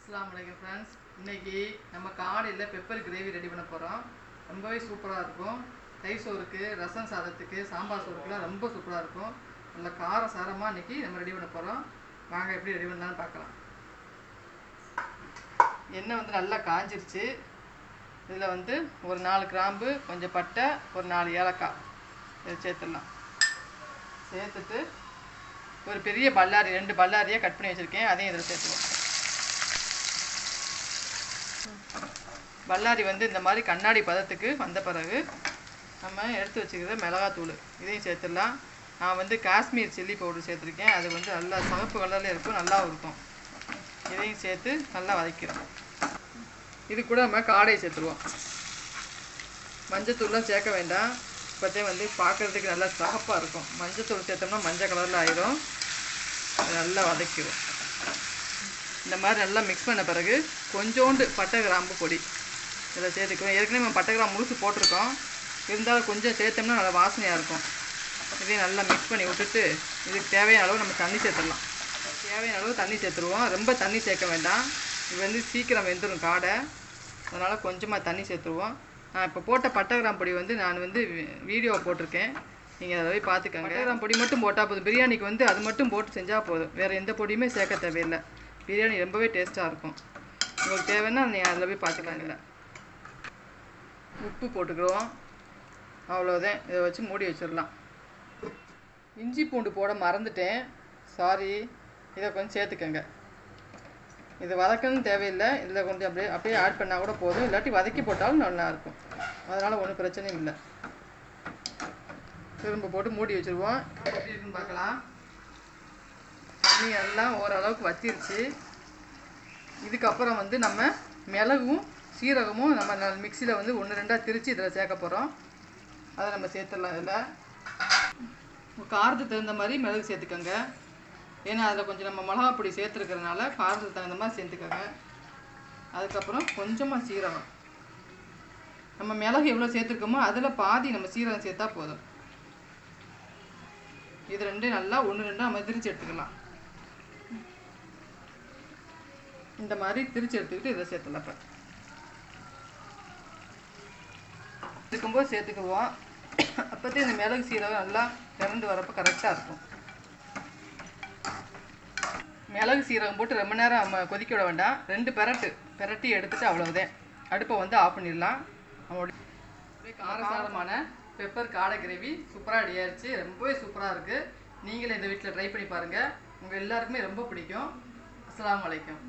அஸ்ஸலாமு அலைக்கும் ஃப்ரெண்ட்ஸ். இன்றைக்கி நம்ம காலையில் பெப்பர் கிரேவி ரெடி பண்ண போகிறோம். ரொம்பவே சூப்பராக இருக்கும். தயிர் சோறுக்கு, ரசம் சாதத்துக்கு, சாம்பார் சோறுக்குலாம் ரொம்ப சூப்பராக இருக்கும். நல்ல கார சாரமாக இன்றைக்கி நம்ம ரெடி பண்ண போகிறோம். வாங்க எப்படி ரெடி பண்ணலான்னு பார்க்கலாம். எண்ணெய் வந்து நல்லா காஞ்சிருச்சு. இதில் வந்து ஒரு 4 கிராம்பு, கொஞ்சம் பட்டை, ஒரு 4 ஏலக்காய் இதை சேர்த்துடலாம். சேர்த்துட்டு ஒரு பெரிய பல்லாரி 2 பல்லாரியாக கட் பண்ணி வச்சுருக்கேன், அதையும் இதில் சேர்த்துவோம். பல்லாரி வந்து இந்த மாதிரி கண்ணாடி பதத்துக்கு வந்த பிறகு நம்ம எடுத்து வச்சுக்கிற மிளகாத்தூள் இதையும் சேர்த்துடலாம். நான் வந்து காஷ்மீர் சில்லி பவுடர் சேர்த்துருக்கேன். அது வந்து நல்லா சிவப்பு கலரில் இருக்கும், நல்லா இருக்கும். இதையும் சேர்த்து நல்லா வதக்கிறோம். இது கூட நம்ம காடையை சேர்த்துருவோம். மஞ்சத்தூள்லாம் சேர்க்க வேண்டாம். இப்போத்தே வந்து பார்க்குறதுக்கு நல்லா சிவப்பாக இருக்கும். மஞ்சத்தூள் சேர்த்தோம்னா மஞ்சள் கலரில் ஆயிரும். நல்லா வதக்கிடும். இந்த மாதிரி நல்லா மிக்ஸ் பண்ண பிறகு கொஞ்சோண்டு பட்டை கிராம்பு பொடி இதில் சேர்த்துக்குவோம். ஏற்கனவே நம்ம பட்டை கிராம்பு முழுசு போட்டிருக்கோம், இருந்தாலும் கொஞ்சம் சேர்த்தோம்னா நல்லா வாசனையாக இருக்கும். இதையும் நல்லா மிக்ஸ் பண்ணி விட்டுட்டு இதுக்கு தேவையான அளவு நம்ம தண்ணி சேர்த்துடலாம். தேவையான அளவு தண்ணி சேர்த்துருவோம். ரொம்ப தண்ணி சேர்க்க வேண்டாம். இது வந்து சீக்கிரம் வெந்துடும் காடை, அதனால் கொஞ்சமாக தண்ணி சேர்த்துருவோம். நான் இப்போ போட்ட பட்டை கிராம்பு பொடி வந்து நான் வந்து வீடியோவை போட்டிருக்கேன், நீங்கள் அதை போய் பார்த்துக்கோங்க. பட்டை கிராம்பு பொடி மட்டும் போட்டால் போதும். பிரியாணிக்கு வந்து அது மட்டும் போட்டு செஞ்சால் போதும், வேறு எந்த பொடியுமே சேர்க்க தேவையில்லை. பிரியாணி ரொம்பவே டேஸ்ட்டாக இருக்கும். உங்களுக்கு தேவைன்னா நீங்கள் அதில் போய் பார்த்துக்கலாங்க. உப்பு போட்டுக்கிறோம், அவ்வளோதான். இதை வச்சு மூடி வச்சிடலாம். இஞ்சி பூண்டு போட மறந்துட்டேன், சாரி. இதை கொஞ்சம் சேர்த்துக்கங்க. இது வதக்கணும்னு தேவையில்லை, இதில் கொஞ்சம் அப்படியே ஆட் பண்ணால் கூட போதும். இல்லாட்டி வதக்கி போட்டாலும் நல்லாயிருக்கும், அதனால் ஒன்றும் பிரச்சனையும் இல்லை. திரும்ப போட்டு மூடி வச்சுருவோம். எப்படி இருக்குன்னு பார்க்கலாம். தண்ணி எல்லாம் ஓரளவுக்கு வத்திருச்சு. இதுக்கப்புறம் வந்து நம்ம மிளகும் சீரகமும் நம்ம மிக்சியில் வந்து 1-2 திரித்து இதில் சேர்க்க போகிறோம். அதை நம்ம சேர்த்துடலாம். இதில் காரத்துக்கு தகுந்த மாதிரி மிளகு சேர்த்துக்கோங்க. ஏன்னா அதில் கொஞ்சம் நம்ம மிளகா பொடி சேர்த்துருக்கிறதுனால காரத்துக்கு தகுந்த மாதிரி சேர்த்துக்கோங்க. அதுக்கப்புறம் கொஞ்சமாக சீரகம், நம்ம மிளகு எவ்வளோ சேர்த்துருக்கோமோ அதில் பாதி நம்ம சீரகம் சேர்த்தா போதும். இது ரெண்டும் நல்லா 1-2 நம்ம திரிச்சு எடுத்துக்கலாம். இந்த மாதிரி திரிச்சு எடுத்துக்கிட்டு இதை சேர்த்துலாம். இப்போ இருக்கும்போது சேர்த்துக்குவோம். அப்போதே இந்த மிளகு சீரகம் நல்லா திறந்து வரப்போ கரெக்டாக இருக்கும். மிளகு சீரகம் போட்டு ரொம்ப நேரம் நம்ம கொதிக்க விட வேண்டாம். 2 பெரட்டி எடுத்துகிட்டு அவ்வளோதான். அடுப்பை வந்து ஆஃப் பண்ணிடலாம். நம்மளுடைய காரசாரமான பெப்பர் காடை கிரேவி சூப்பராக ரெடி ஆயிடுச்சு. ரொம்பவே சூப்பராக இருக்குது. நீங்களும் இந்த வீட்டில் ட்ரை பண்ணி பாருங்கள். உங்கள் எல்லாருக்குமே ரொம்ப பிடிக்கும். அஸ்ஸலாமு அலைக்கும்.